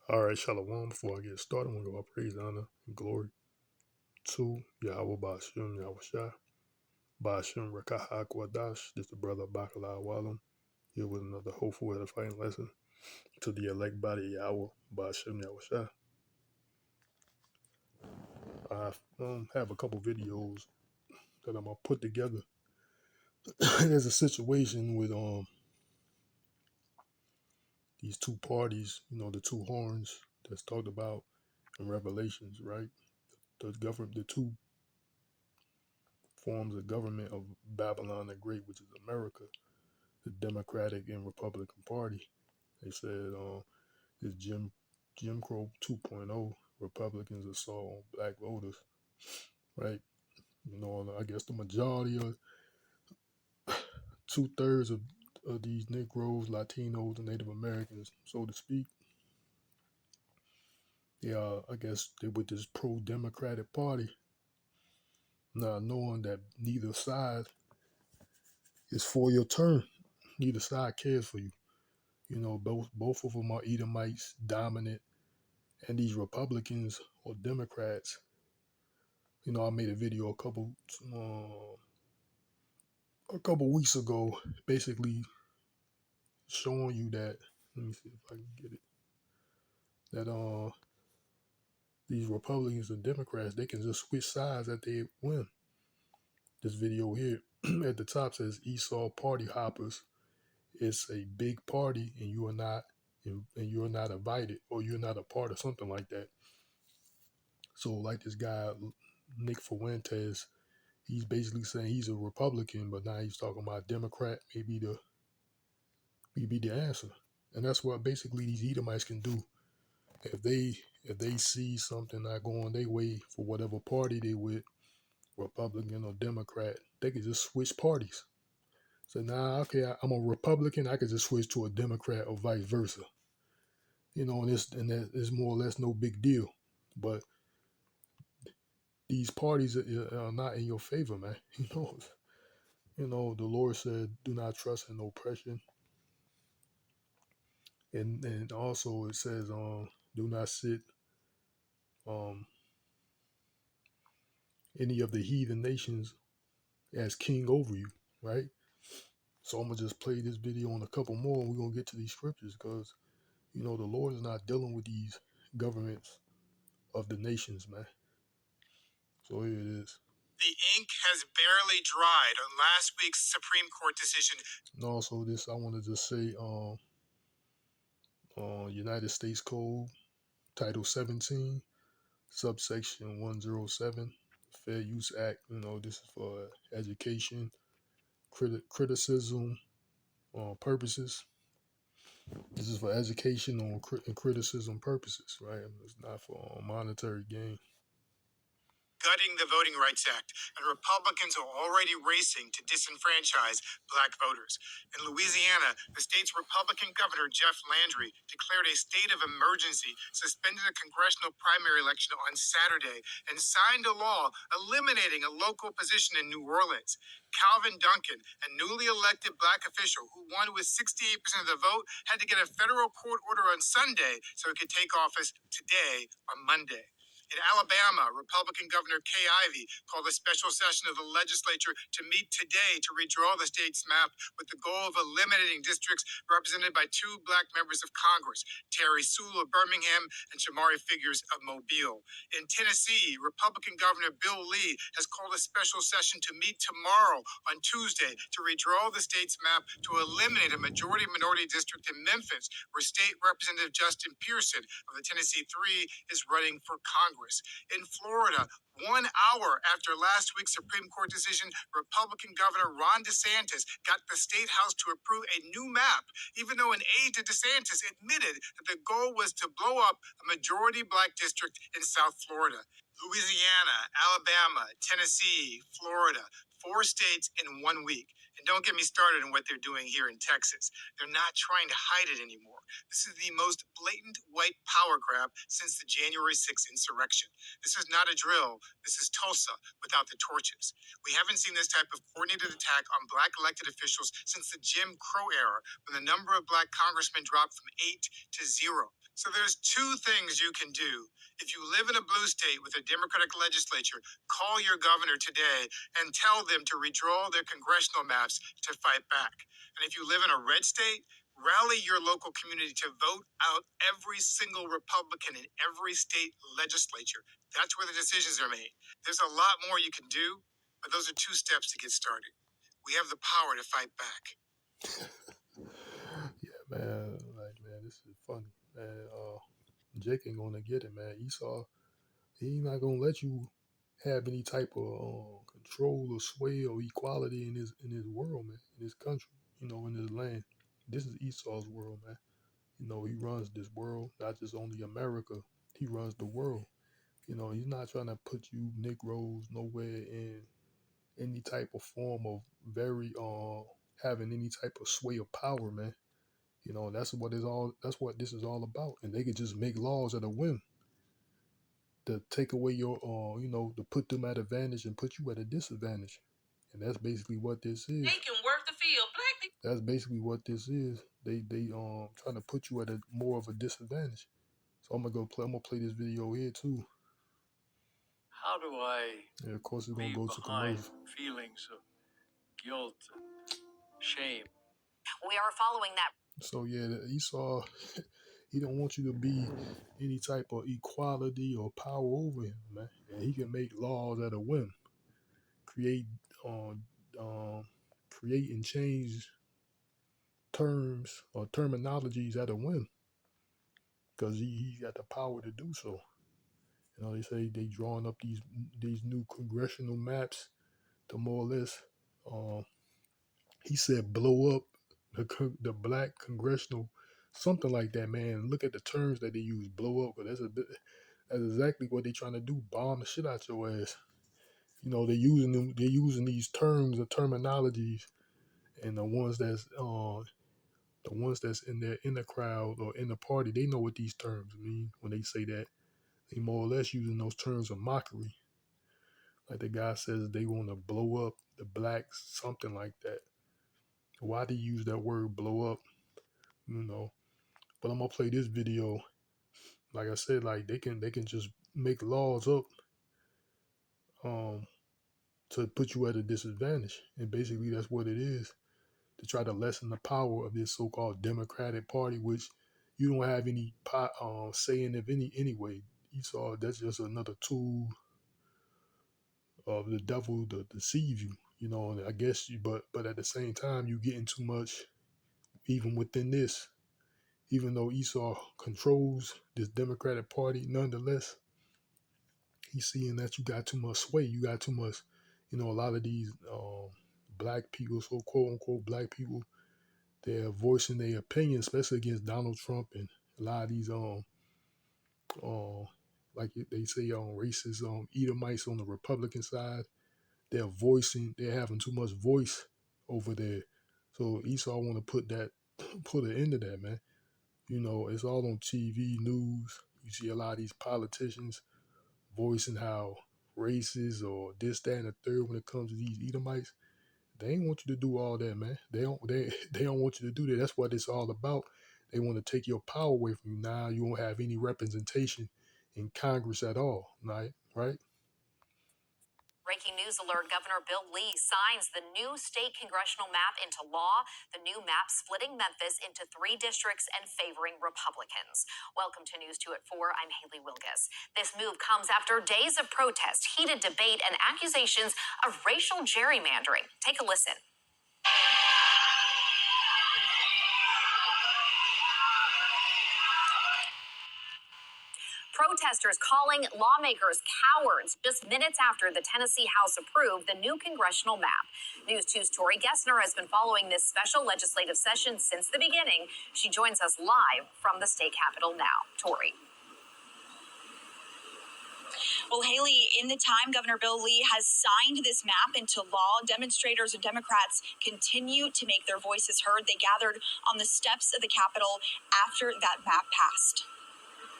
All right, Shalom. Before I get started, I want to give all praise, honor, and glory to Yahawah, bahasham, Yahawahshi, bahasham, Rawchaa Qadash. This is the brother Bakala Walam, here with another hopeful edifying lesson to the elect body Yahawah, bahasham, Yahawahshi. I have a couple videos that I'm going to put together. There's a situation with these two parties, the two horns that's talked about in Revelations, right? The two forms of government of Babylon the Great, which is America, the Democratic and Republican Party. They said it's Jim Crow 2.0, Republicans assault on black voters, right? I guess the majority of 2/3 of these Negroes, Latinos, and Native Americans, so to speak, I guess they with this pro-democratic party, not knowing that neither side is for your turn. Neither side cares for you. Both of them are Edomites, dominant, and these Republicans or Democrats. I made a video a couple weeks ago, basically showing you that. Let me see if I can get it. That these Republicans and Democrats, they can just switch sides that they win. This video here at the top says Esau party hoppers. It's a big party, and you are not invited, or you're not a part of something like that. So, like this guy Nick Fuentes, he's basically saying he's a Republican, but now he's talking about Democrat, maybe the answer. And that's what basically these Edomites can do. If they see something not going their way for whatever party they with, Republican or Democrat, they can just switch parties. So now, okay, I'm a Republican, I could just switch to a Democrat or vice versa. And that is more or less no big deal. But these parties are not in your favor, man. The Lord said, "Do not trust in oppression," and also it says, "Do not sit any of the heathen nations as king over you." Right. So I'm gonna just play this video on a couple more, and we're gonna get to these scriptures because the Lord is not dealing with these governments of the nations, man. So here it is. The ink has barely dried on last week's Supreme Court decision. And also this, I want to just say, United States Code, Title 17, subsection 107, Fair Use Act. This is for education, criticism purposes. This is for education and criticism purposes, right? It's not for monetary gain. Gutting the Voting Rights Act, and Republicans are already racing to disenfranchise black voters. In Louisiana, the state's Republican governor, Jeff Landry, declared a state of emergency, suspended a congressional primary election on Saturday, and signed a law eliminating a local position in New Orleans. Calvin Duncan, a newly elected black official who won with 68% of the vote, had to get a federal court order on Sunday so he could take office today on Monday. In Alabama, Republican Governor Kay Ivey called a special session of the legislature to meet today to redraw the state's map with the goal of eliminating districts represented by two black members of Congress, Terry Sewell of Birmingham and Shamari Figures of Mobile. In Tennessee, Republican Governor Bill Lee has called a special session to meet tomorrow on Tuesday to redraw the state's map to eliminate a majority-minority district in Memphis, where State Representative Justin Pearson of the Tennessee Three is running for Congress. In Florida, 1 hour after last week's Supreme Court decision, Republican Governor Ron DeSantis got the state house to approve a new map, even though an aide to DeSantis admitted that the goal was to blow up a majority black district in South Florida. Louisiana, Alabama, Tennessee, Florida, 4 states in 1 week. And don't get me started on what they're doing here in Texas. They're not trying to hide it anymore. This is the most blatant white power grab since the January 6th insurrection. This is not a drill. This is Tulsa without the torches. We haven't seen this type of coordinated attack on black elected officials since the Jim Crow era, when the number of black congressmen dropped from 8 to 0. So there's two things you can do. If you live in a blue state with a Democratic legislature, call your governor today and tell them to redraw their congressional maps to fight back. And if you live in a red state, rally your local community to vote out every single Republican in every state legislature. That's where the decisions are made. There's a lot more you can do, but those are two steps to get started. We have the power to fight back. Yeah, man. Like, man, this is funny, man. Jake ain't gonna get it, man. Esau, he not gonna let you have any type of control or sway or equality in his world, man, in his country, in his land. This is Esau's world, man. He runs this world, not just only America. He runs the world. He's not trying to put you Negroes nowhere in any type of form of very having any type of sway or power, man. That's what this is all about. And they could just make laws at a whim to take away your to put them at advantage and put you at a disadvantage. And that's basically what this is. They can work the field, black people. That's basically what this is. They trying to put you at a more of a disadvantage. So I'm gonna play this video here too. How do I? Yeah, of course it's gonna go to commercial. Feelings of guilt and shame. We are following that. So yeah, Esau, he don't want you to be any type of equality or power over him, man. And he can make laws at a whim, create and change terms or terminologies at a whim, because he got the power to do so. They say they drawing up these new congressional maps to more or less, he said, blow up the black congressional, something like that, man. Look at the terms that they use, blow up, because that's exactly what they're trying to do, bomb the shit out your ass. They're using these terms or terminologies, and the ones that's in the crowd or in the party, they know what these terms mean when they say that. They more or less using those terms of mockery. Like the guy says they want to blow up the blacks, something like that. Why do you use that word blow up? But I'm gonna play this video. Like I said, like they can just make laws up to put you at a disadvantage. And basically that's what it is, to try to lessen the power of this so-called Democratic Party, which you don't have any say in it anyway. Esau, that's just another tool of the devil to deceive you. And I guess but at the same time, you getting too much even within this. Even though Esau controls this Democratic Party, nonetheless, he's seeing that you got too much sway. You got too much, a lot of these black people, so quote unquote black people, they're voicing their opinion, especially against Donald Trump and a lot of these like they say racist Edomites on the Republican side. They're having too much voice over there. So Esau want to put an end to that, man. It's all on TV news. You see a lot of these politicians voicing how racist or this, that, and the third when it comes to these Edomites. They ain't want you to do all that, man. They don't want you to do that. That's what it's all about. They want to take your power away from you. Now you won't have any representation in Congress at all, right? Breaking news alert, Governor Bill Lee signs the new state congressional map into law. The new map splitting Memphis into 3 districts and favoring Republicans. Welcome to News 2 at 4. I'm Haley Wilgus. This move comes after days of protest, heated debate, and accusations of racial gerrymandering. Take a listen. Protesters calling lawmakers cowards just minutes after the Tennessee House approved the new congressional map. News 2's Tori Gessner has been following this special legislative session since the beginning. She joins us live from the state capitol now. Tori. Well, Haley, in the time Governor Bill Lee has signed this map into law, demonstrators and Democrats continue to make their voices heard. They gathered on the steps of the Capitol after that map passed.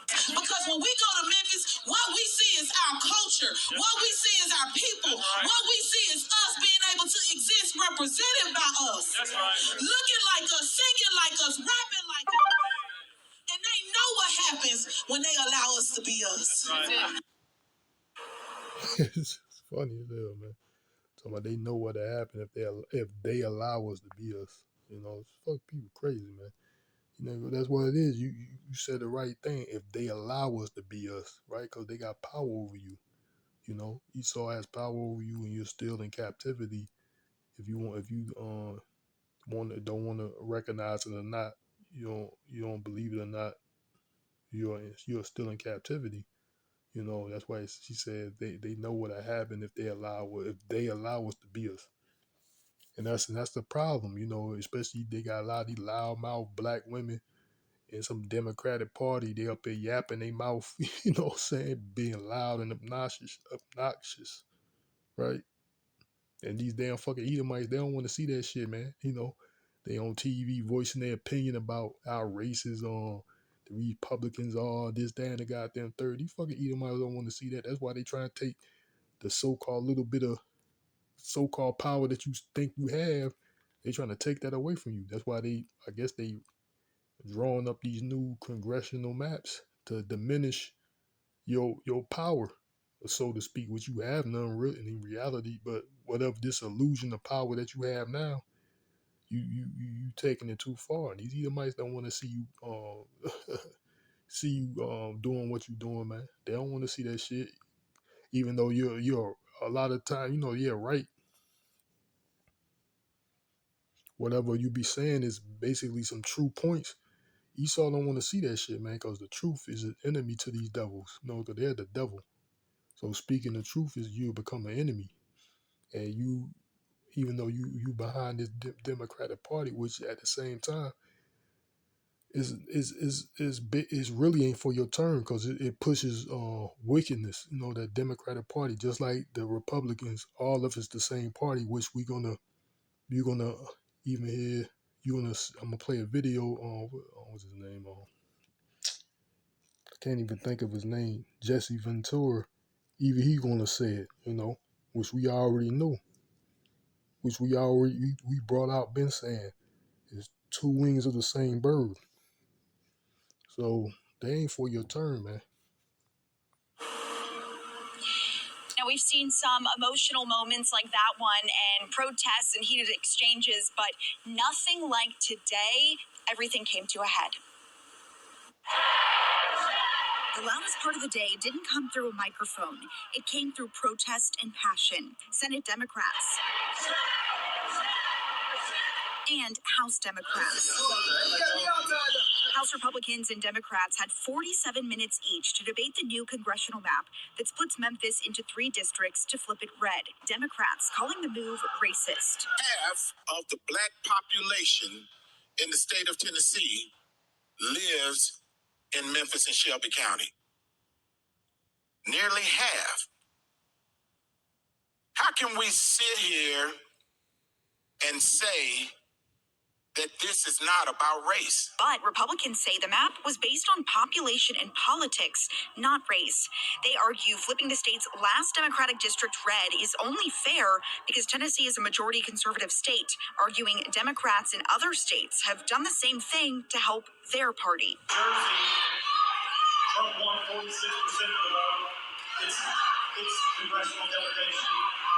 Because when we go to Memphis, what we see is our culture. What we see is our people. What we see is us being able to exist represented by us. Looking like us, singing like us, rapping like us. And they know what happens when they allow us to be us. It's funny as hell, man. So they know what'll happen if they allow us to be us. You know, it's fuck people crazy, man. You know, that's what it is. You said the right thing. If they allow us to be us, right? Because they got power over you. You know, Esau has power over you, and you're still in captivity. If you don't want to recognize it or not, you don't believe it or not, you're still in captivity. You know, that's why she said they know what'll happen if they allow us to be us. And that's the problem, you know, especially they got a lot of these loudmouth black women in some Democratic Party. They up there yapping their mouth, you know what I'm saying, being loud and obnoxious, right? And these damn fucking Edomites, they don't want to see that shit, man. You know, they on TV voicing their opinion about how racist the Republicans are, this, that, and the goddamn third. These fucking Edomites don't want to see that. That's why they trying to take the so-called little bit of so-called power that you think you have. They trying to take that away from you. That's why I guess they drawing up these new congressional maps to diminish your power, so to speak, which you have none really in reality. But whatever this illusion of power that you have now, you taking it too far. And these Edomites don't want to see you doing what you're doing, man. They don't want to see that shit. Even though you're a lot of time, you know, yeah, right. Whatever you be saying is basically some true points. Esau don't want to see that shit, man, because the truth is an enemy to these devils. No, because they're the devil. So speaking the truth is you become an enemy. And you, even though you behind this Democratic Party, which at the same time is really ain't for your turn, because it pushes wickedness. You know, that Democratic Party, just like the Republicans, all of it's the same party. Which you're gonna even hear. I'm gonna play a video on what's his name on. I can't even think of his name. Jesse Ventura. Even he gonna say it. You know, which we already know. Which we brought out, been saying, is two wings of the same bird. So they ain't for your turn, man. Now, we've seen some emotional moments like that one and protests and heated exchanges, but nothing like today. Everything came to a head. The loudest part of the day didn't come through a microphone. It came through protest and passion. Senate Democrats and House Democrats. House Republicans and Democrats had 47 minutes each to debate the new congressional map that splits Memphis into 3 districts to flip it red. Democrats calling the move racist. Half of the black population in the state of Tennessee lives in Memphis and Shelby County. Nearly half. How can we sit here and say that this is not about race? But Republicans say the map was based on population and politics, not race. They argue flipping the state's last Democratic district red is only fair because Tennessee is a majority conservative state, arguing Democrats in other states have done the same thing to help their party. Trump won 46% of the vote. It's congressional delegation.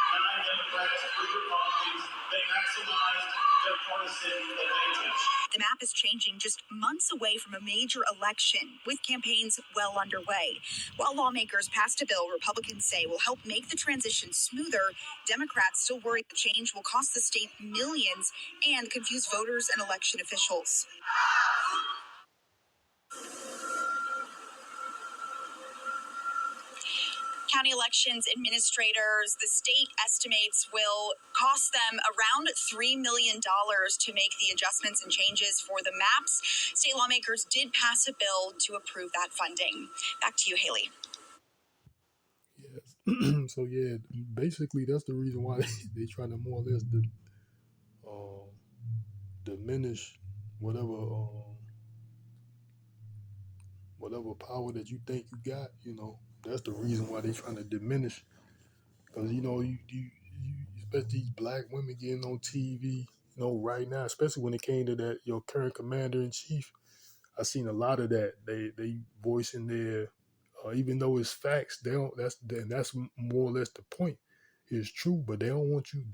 9 Democrats, 3 Republicans. They maximized their partisan advantage. The map is changing just months away from a major election, with campaigns well underway. While lawmakers passed a bill Republicans say will help make the transition smoother, Democrats still worry the change will cost the state millions and confuse voters and election officials. County elections administrators, the state estimates will cost them around $3 million to make the adjustments and changes for the maps. State lawmakers did pass a bill to approve that funding. Back to you, Haley. So yeah, basically that's the reason why they try to more or less diminish whatever whatever power that you think you got. That's the reason why they trying to diminish. Because you especially these black women getting on TV. Right now, especially when it came to that your current commander in chief, I seen a lot of that. They voicing their, even though it's facts, they don't. That's more or less the point. It's true, but they don't want you.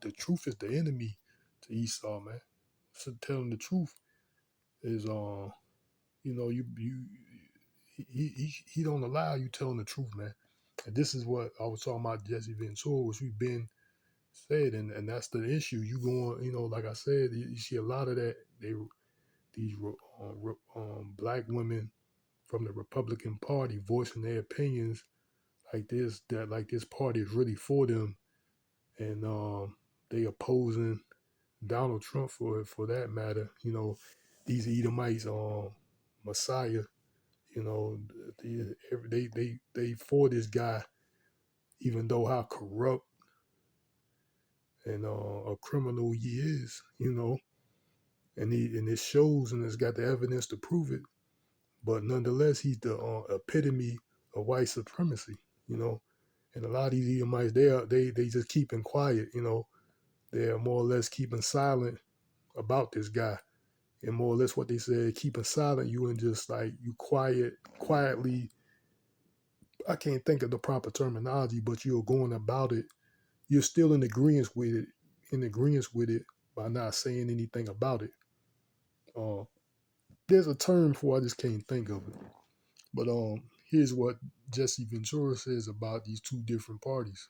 The truth is the enemy to Esau, man. So telling the truth is, he don't allow you telling the truth, man. And this is what I was talking about Jesse Ventura, which we've been said, and that's the issue. You going, like I said, you see a lot of that. These black women from the Republican Party voicing their opinions like this party is really for them, and they opposing Donald Trump for that matter. These Edomites, Messiah. They for this guy, even though how corrupt and a criminal he is. And it shows, and it's got the evidence to prove it. But nonetheless, he's the epitome of white supremacy. And a lot of these Edomites, they just keeping quiet. They are more or less keeping silent about this guy, and more or less what they said, keeping silent. You and just like you quietly. I can't think of the proper terminology, but you're going about it. You're still in agreement with it, by not saying anything about it. There's a term for it, I just can't think of it. But here's what Jesse Ventura says about these two different parties.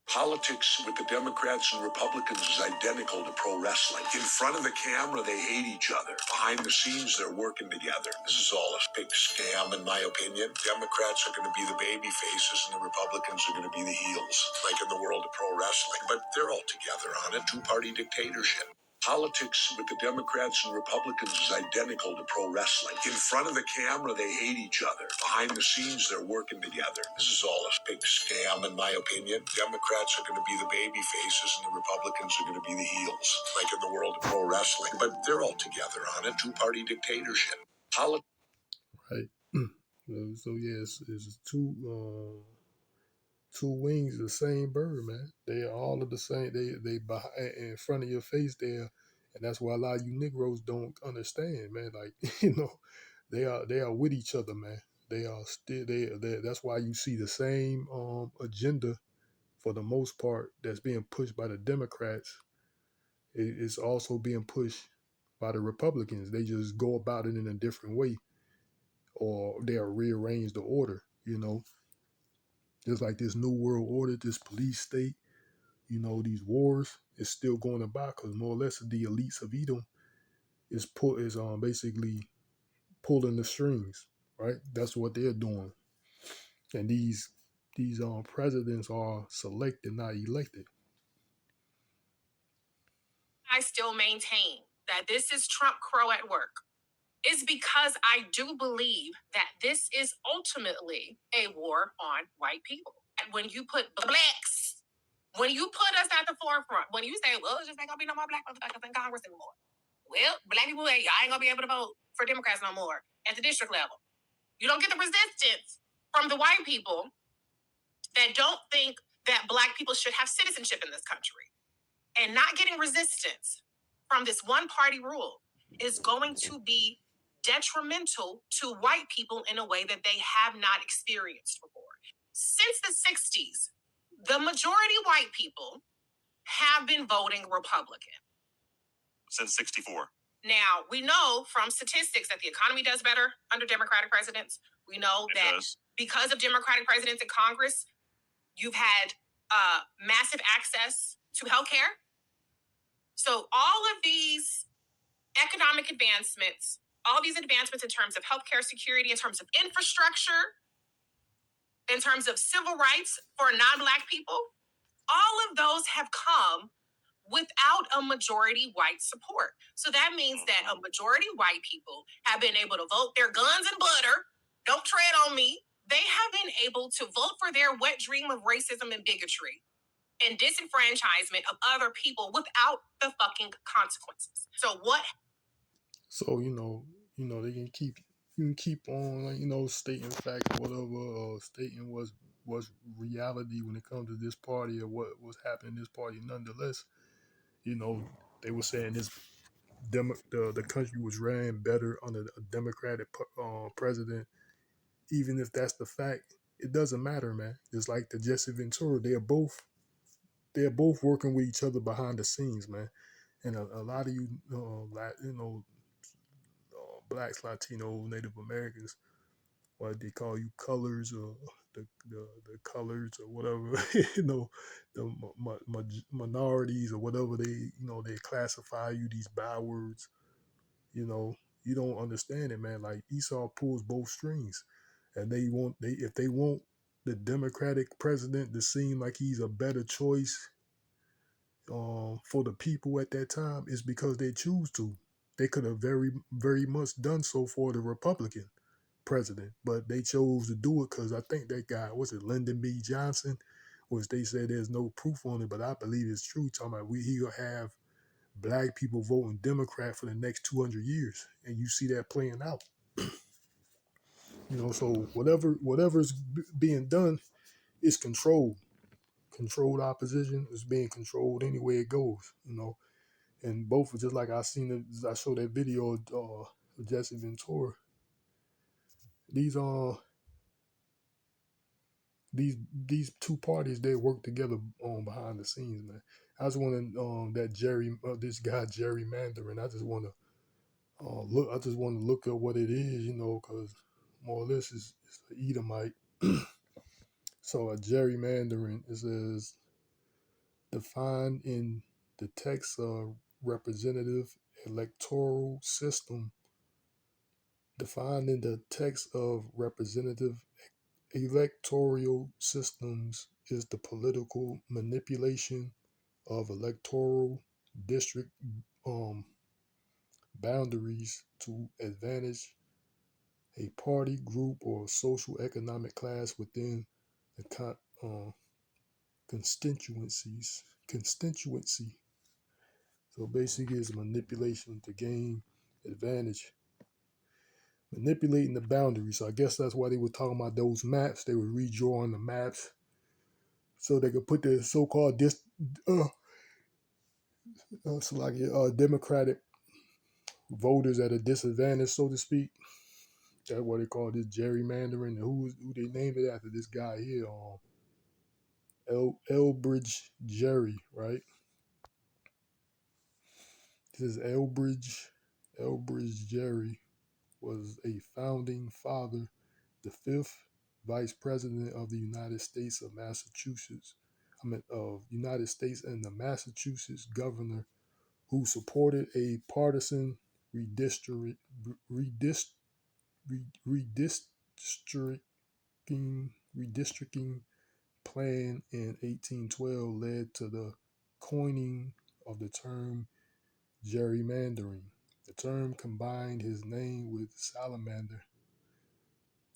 Politics with the Democrats and Republicans is identical to pro wrestling. In front of the camera, they hate each other. Behind the scenes, they're working together. This is all a big scam, in my opinion. Democrats are going to be the baby faces, and the Republicans are going to be the heels, like in the world of pro wrestling. But they're all together on a two-party dictatorship. Politics with the Democrats and Republicans is identical to pro wrestling. In front of the camera, they hate each other. Behind the scenes, they're working together. This is all a big scam, in my opinion. Democrats are going to be the baby faces, and the Republicans are going to be the heels, like in the world of pro wrestling. But they're all together on a two-party dictatorship. Right. So yes, it's two wings of the same bird, man. They are all of the same. They behind, in front of your face there, and that's why a lot of you Negroes don't understand, man. Like they are with each other, man. They are still they. That's why you see the same agenda for the most part that's being pushed by the Democrats. It's also being pushed by the Republicans. They just go about it in a different way, or they'll rearrange the order. Just like this new world order, this police state, these wars is still going about because more or less the elites of Edom is basically pulling the strings, right? That's what they're doing, and these presidents are selected, not elected. I still maintain that this is Trump Crow at work is because I do believe that this is ultimately a war on white people. And when you put blacks, when you put us at the forefront, when you say, well, it's just ain't gonna be no more black motherfuckers in Congress anymore. Well, black people, y'all ain't gonna be able to vote for Democrats no more at the district level. You don't get the resistance from the white people that don't think that black people should have citizenship in this country. And not getting resistance from this one party rule is going to be detrimental to white people in a way that they have not experienced before. Since the 60s, the majority white people have been voting Republican. Since 64. Now, we know from statistics that the economy does better under Democratic presidents. We know that because of Democratic presidents in Congress, you've had massive access to healthcare. So all of these economic advancements, all these advancements in terms of healthcare security, in terms of infrastructure, in terms of civil rights for non-Black people, all of those have come without a majority white support. So that means that a majority white people have been able to vote their guns and butter, don't tread on me, They have been able to vote for their wet dream of racism and bigotry and disenfranchisement of other people without the fucking consequences. So what? So they can keep you can keep on stating facts, whatever, or stating what's reality when it comes to this party or what was happening in this party. Nonetheless, they were saying the country was ran better under a Democratic president. Even if that's the fact, it doesn't matter, man. Just like the Jesse Ventura, they're both working with each other behind the scenes, man. And a lot of blacks, Latinos, Native Americans, what they call you, colors or the colors or whatever, the minorities or whatever they classify you, these bywords. You don't understand it, man. Like Esau pulls both strings, and if they want the Democratic president to seem like he's a better choice for the people at that time, is because they choose to. They could have very, very much done so for the Republican president, but they chose to do it because I think that guy, was it Lyndon B. Johnson, which they said there's no proof on it, but I believe it's true. Talking about he'll have black people voting Democrat for the next 200 years, and you see that playing out. So whatever's being done is controlled opposition is being controlled any way it goes. And both are just like I showed that video of Jesse Ventura. These two parties, they work together behind the scenes, man. I just want to this guy gerrymandering. I just want to look at what it is, because more or less it's an Edomite. So a gerrymandering, it says, defined in the text of representative electoral system, defined in the text of representative electoral systems, is the political manipulation of electoral district boundaries to advantage a party, group, or social economic class within the constituency. So basically, it's manipulation to gain advantage, manipulating the boundaries. So I guess that's why they were talking about those maps. They were redrawing the maps so they could put the so-called Democratic voters at a disadvantage, so to speak. That's what they call this gerrymandering. And who they named it after? This guy here, Elbridge Gerry, right? This is Elbridge Gerry was a founding father, the fifth vice president of the United States of Massachusetts. Of United States and the Massachusetts governor, who supported a partisan redistricting plan in 1812 led to the coining of the term gerrymandering. The term combined his name with salamander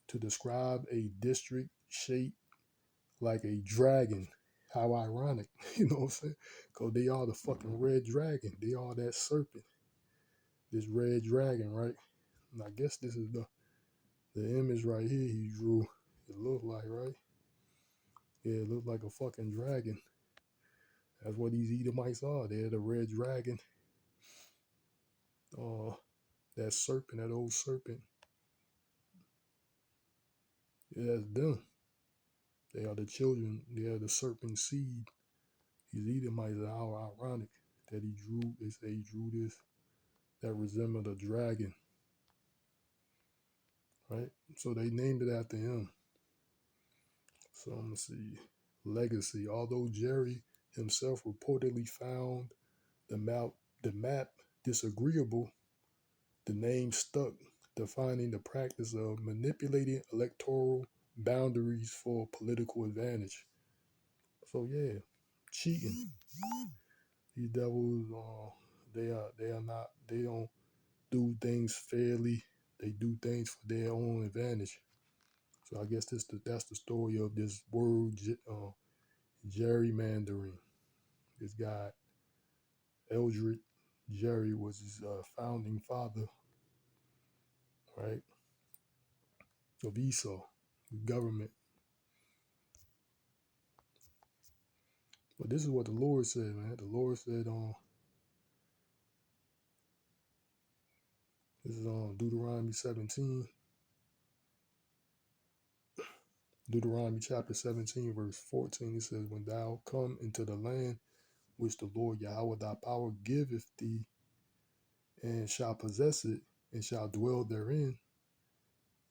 to describe a district shaped like a dragon. How ironic, you know what I'm saying? Because they are the fucking red dragon. They are that serpent. This red dragon, right? And I guess this is the image right here he drew. It looked like, right? Yeah, it looked like a fucking dragon. That's what these Edomites are. They're the red dragon. That serpent, that old serpent. Yeah, that's them. They are the children. They are the serpent seed. These Edomites are how ironic that he drew. They say he drew this that resembled a dragon, right? So they named it after him. So I'm gonna see legacy. Although Jerry himself reportedly found the map disagreeable, the name stuck, defining the practice of manipulating electoral boundaries for political advantage. So yeah, cheating. These devils, they don't do things fairly. They do things for their own advantage. So I guess that's the story of this word gerrymandering. This guy, Eldred Jerry, was his founding father, right, of Esau, the government. But this is what the Lord said, man. The Lord said, this is on Deuteronomy 17, Deuteronomy chapter 17, verse 14. It says, when thou come into the land which the Lord Yahawah thy power giveth thee, and shall possess it, and shall dwell therein,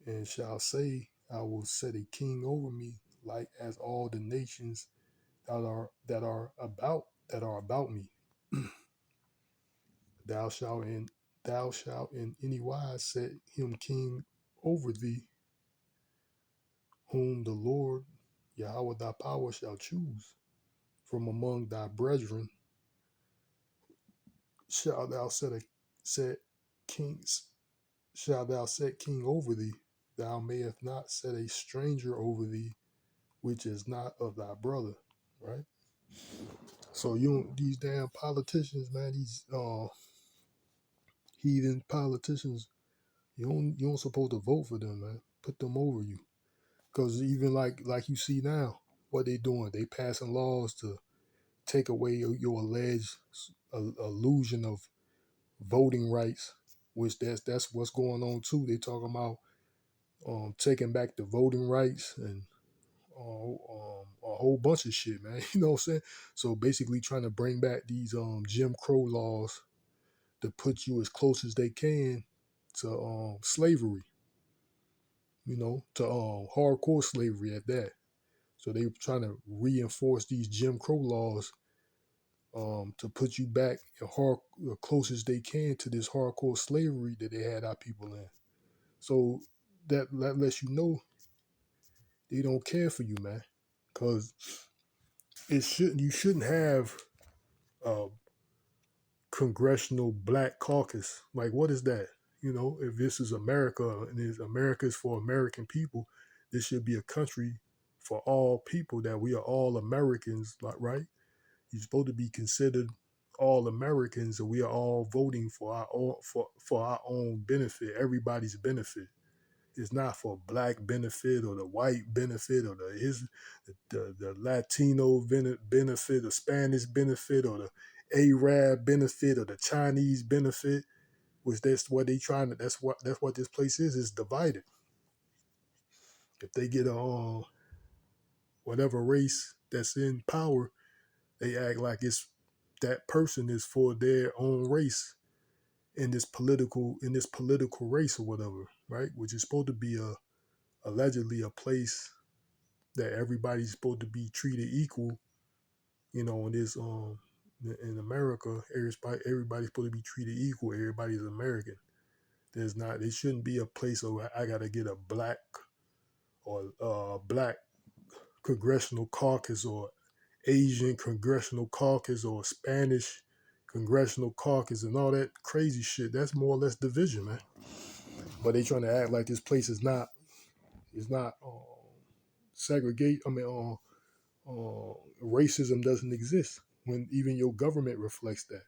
and shall say, I will set a king over me, like as all the nations that are about me. Thou shalt in any wise set him king over thee, whom the Lord Yahawah thy power shall choose from among thy brethren. Shalt thou set kings? Shalt thou set king over thee? Thou mayest not set a stranger over thee, which is not of thy brother. Right. So these damn politicians, man, these heathen politicians, you don't supposed to vote for them, man. Put them over you, because even like you see now, what they doing? They passing laws to take away your alleged illusion of voting rights, which that's what's going on too. They talking about taking back the voting rights and a whole bunch of shit, man. You know what I'm saying? So basically, trying to bring back these Jim Crow laws to put you as close as they can to slavery. You know, to hardcore slavery at that. So they trying to reinforce these Jim Crow laws to put you back as close as they can to this hardcore slavery that they had our people in. So that lets you know they don't care for you, man, because you shouldn't have a congressional black caucus. Like, what is that? You know, if this is America and America is for American people, this should be a country for all people, that we are all Americans, like, right? You're supposed to be considered all Americans, and we are all voting for our own benefit, everybody's benefit. It's not for black benefit or the white benefit or the Latino benefit, the Spanish benefit, or the Arab benefit, or the Chinese benefit. Which that's what they trying to. That's what this place is divided. If they get a whatever race that's in power, they act like it's that person is for their own race in this political race or whatever, right? Which is supposed to be allegedly a place that everybody's supposed to be treated equal. You know, in this in America, everybody's supposed to be treated equal. Everybody's American. There's not. There shouldn't be a place where I gotta get a black or black congressional caucus, or Asian congressional caucus, or Spanish congressional caucus, and all that crazy shit. That's more or less division, man. But they trying to act like this place is not segregate. I mean, racism doesn't exist, when even your government reflects that.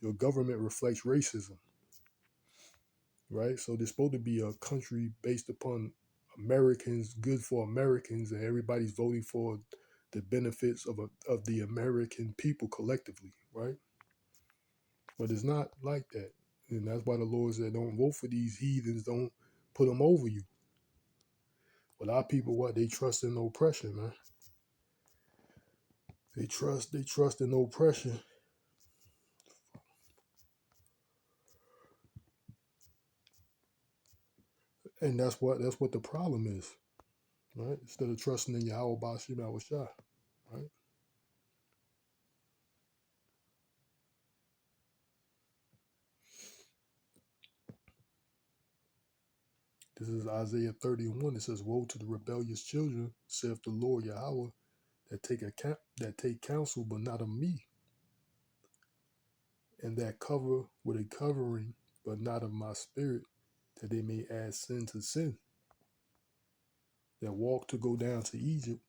Your government reflects racism, right? So there's supposed to be a country based upon Americans, good for Americans, and everybody's voting for the benefits of the American people collectively, right? But it's not like that. And that's why the Lord said, don't vote for these heathens, don't put them over you. But our people, what? They trust in oppression, man. They trust in oppression. And that's what the problem is, right? Instead of trusting in Yahawah, bahasham, Yahawahshi, right? This is Isaiah 31. It says, woe to the rebellious children, saith the Lord Yahawah, that take counsel, but not of me, and that cover with a covering, but not of my spirit, that they may add sin to sin. that walk to go down to Egypt,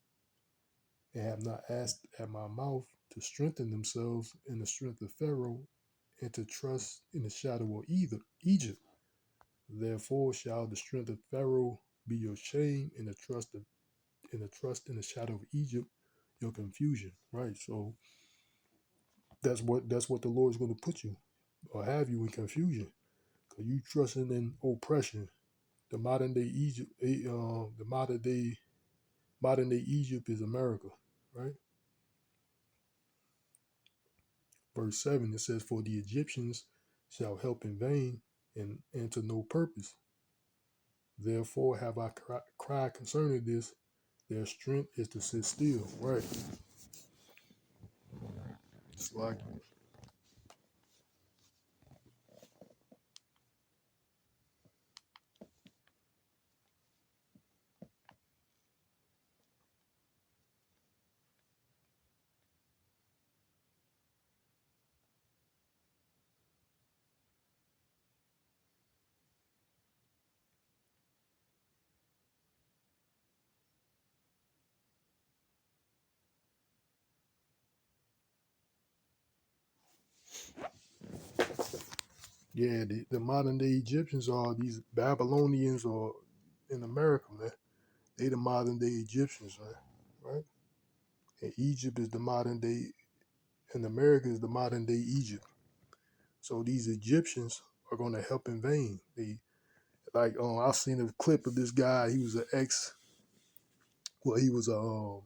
and have not asked at my mouth to strengthen themselves in the strength of Pharaoh, and to trust in the shadow of Egypt. Therefore shall the strength of Pharaoh be your shame, and the trust in the shadow of Egypt your confusion. Right. So that's what the Lord's going to put you or have you in confusion, because you trusting in oppression. The modern day Egypt, the modern day Egypt is America, right? Verse 7, it says, "For the Egyptians shall help in vain, and to no purpose. Therefore have I cried concerning this, their strength is to sit still." Right. It's like, yeah, the modern day Egyptians are these Babylonians, or in America, man. They the modern day Egyptians, man. Right? And Egypt is the modern day, and America is the modern day Egypt. So these Egyptians are going to help in vain. They like, I've seen a clip of this guy. He was he was a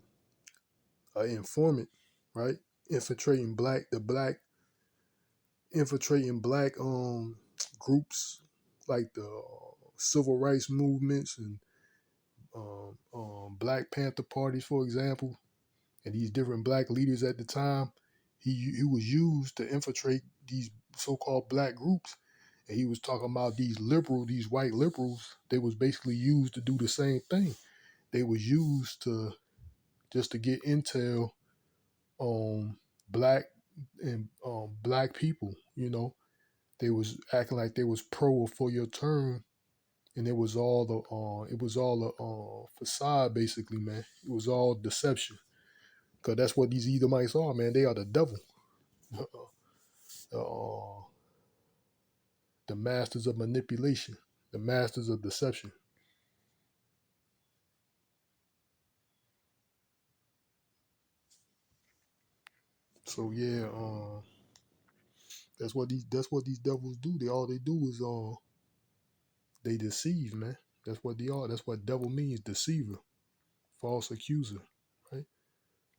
informant, right? Infiltrating black groups like the civil rights movements and Black Panther parties, for example, and these different black leaders at the time. He was used to infiltrate these so-called black groups, and he was talking about these white liberals. They was basically used to do the same thing. They was used to just to get intel on black and black people. They was acting like they was pro or for your turn, and it was all a facade, basically, man. It was all deception, because that's what these Edomites are, man. They are the devil, uh, the masters of manipulation, the masters of deception. So yeah, that's what these devils do. All they do is they deceive, man. That's what they are. That's what devil means, deceiver, false accuser, right?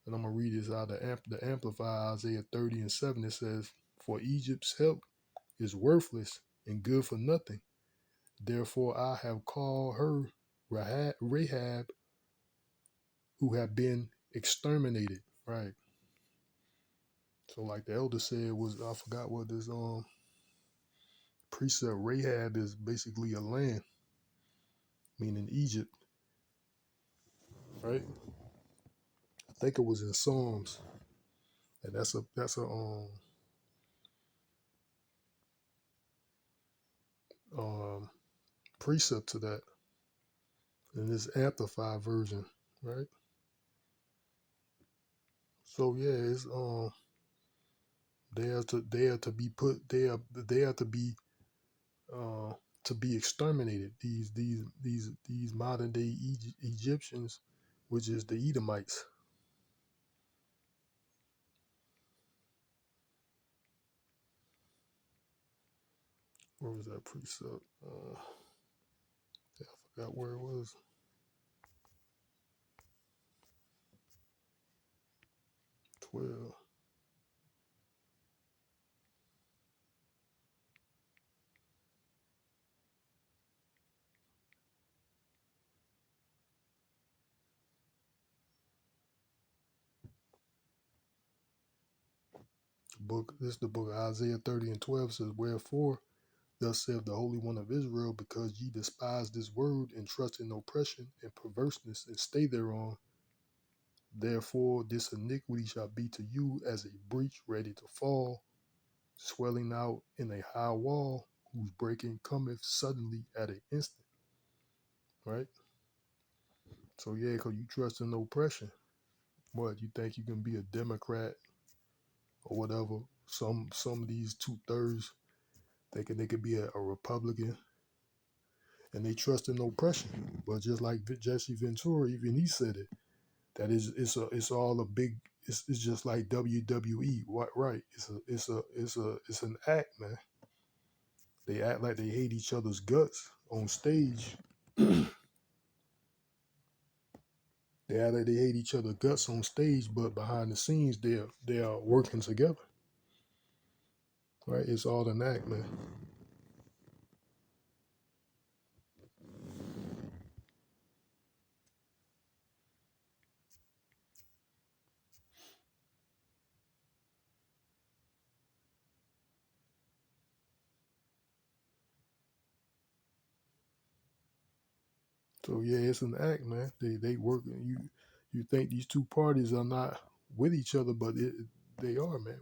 And I'm gonna read this out of the Amplify, Isaiah 30:7. It says, "For Egypt's help is worthless and good for nothing. Therefore I have called her Rahab, who have been exterminated." Right. So like the elder said, was I forgot what this precept. Rahab is basically a land, meaning Egypt, right? I think it was in Psalms, and that's a um precept to that in this amplified version, right? So yeah, it's they are uh to be exterminated. These modern day Egyptians, which is the Edomites. Where was that precept? Yeah, I forgot where it was. 12. This is the book of Isaiah 30:12 says, "Wherefore, thus saith the Holy One of Israel, because ye despise this word, and trust in oppression and perverseness, and stay thereon. Therefore, this iniquity shall be to you as a breach ready to fall, swelling out in a high wall, whose breaking cometh suddenly at an instant." Right? So yeah, because you trust in oppression. What, you think you can be a Democrat or whatever? Some of these 2/3 thinking they could be a Republican, and they trust in oppression. But just like Jesse Ventura, even he said it, that it's all a big. It's just like WWE. What, right? It's an act, man. They act like they hate each other's guts on stage. They act like they hate each other's guts on stage, but behind the scenes, they are working together. Right? It's all an act, man. So yeah, it's an act, man. They work. You think these two parties are not with each other, but they are, man.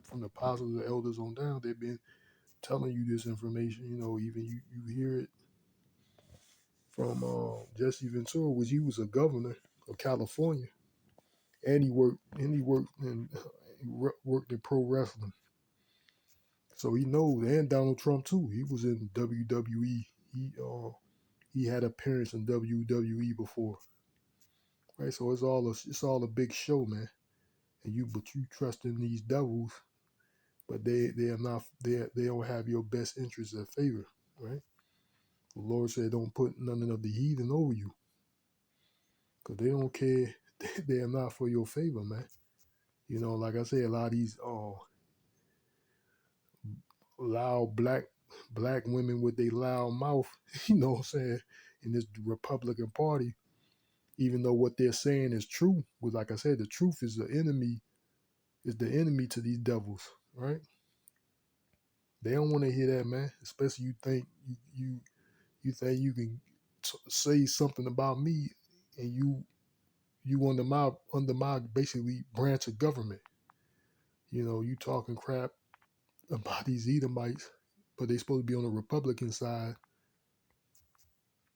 From the apostles, the elders on down, they've been telling you this information. Even you hear it from Jesse Ventura, which he was a governor of California, and worked in pro wrestling. So he knows, and Donald Trump too. He was in WWE. He had appearance in WWE before, right? So it's all a big show, man. But you trust in these devils, but they are not they don't have your best interests at favor, right? The Lord said, "Don't put none of the heathen over you, because they don't care. They are not for your favor, man." Like I said, a lot of these loud black women with their loud mouth, what I'm saying, in this Republican Party, even though what they're saying is true, but like I said, the truth is the enemy to these devils, right? They don't want to hear that, man. Especially you think you think you can say something about me, and you under my basically branch of government. You talking crap about these Edomites, but they supposed to be on the Republican side.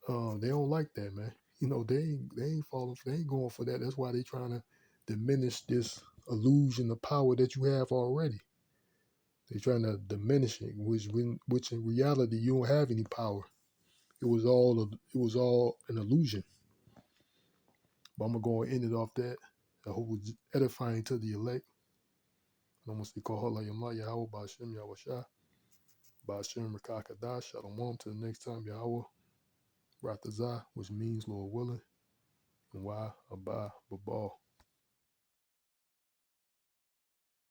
They don't like that, man. They ain't going for that. That's why they trying to diminish this illusion of power that you have already. They're trying to diminish it, which in reality you don't have any power. It was all an illusion. But I'm gonna go and end it off that. I hope it's edifying to the elect. I'm gonna say call Yahawah, bahasham, Yahawah, bahasham, Rawchaa Qadash. Shalom to the next time, Yahawah, Ratazah, which means Lord willing, and why Abba Babal.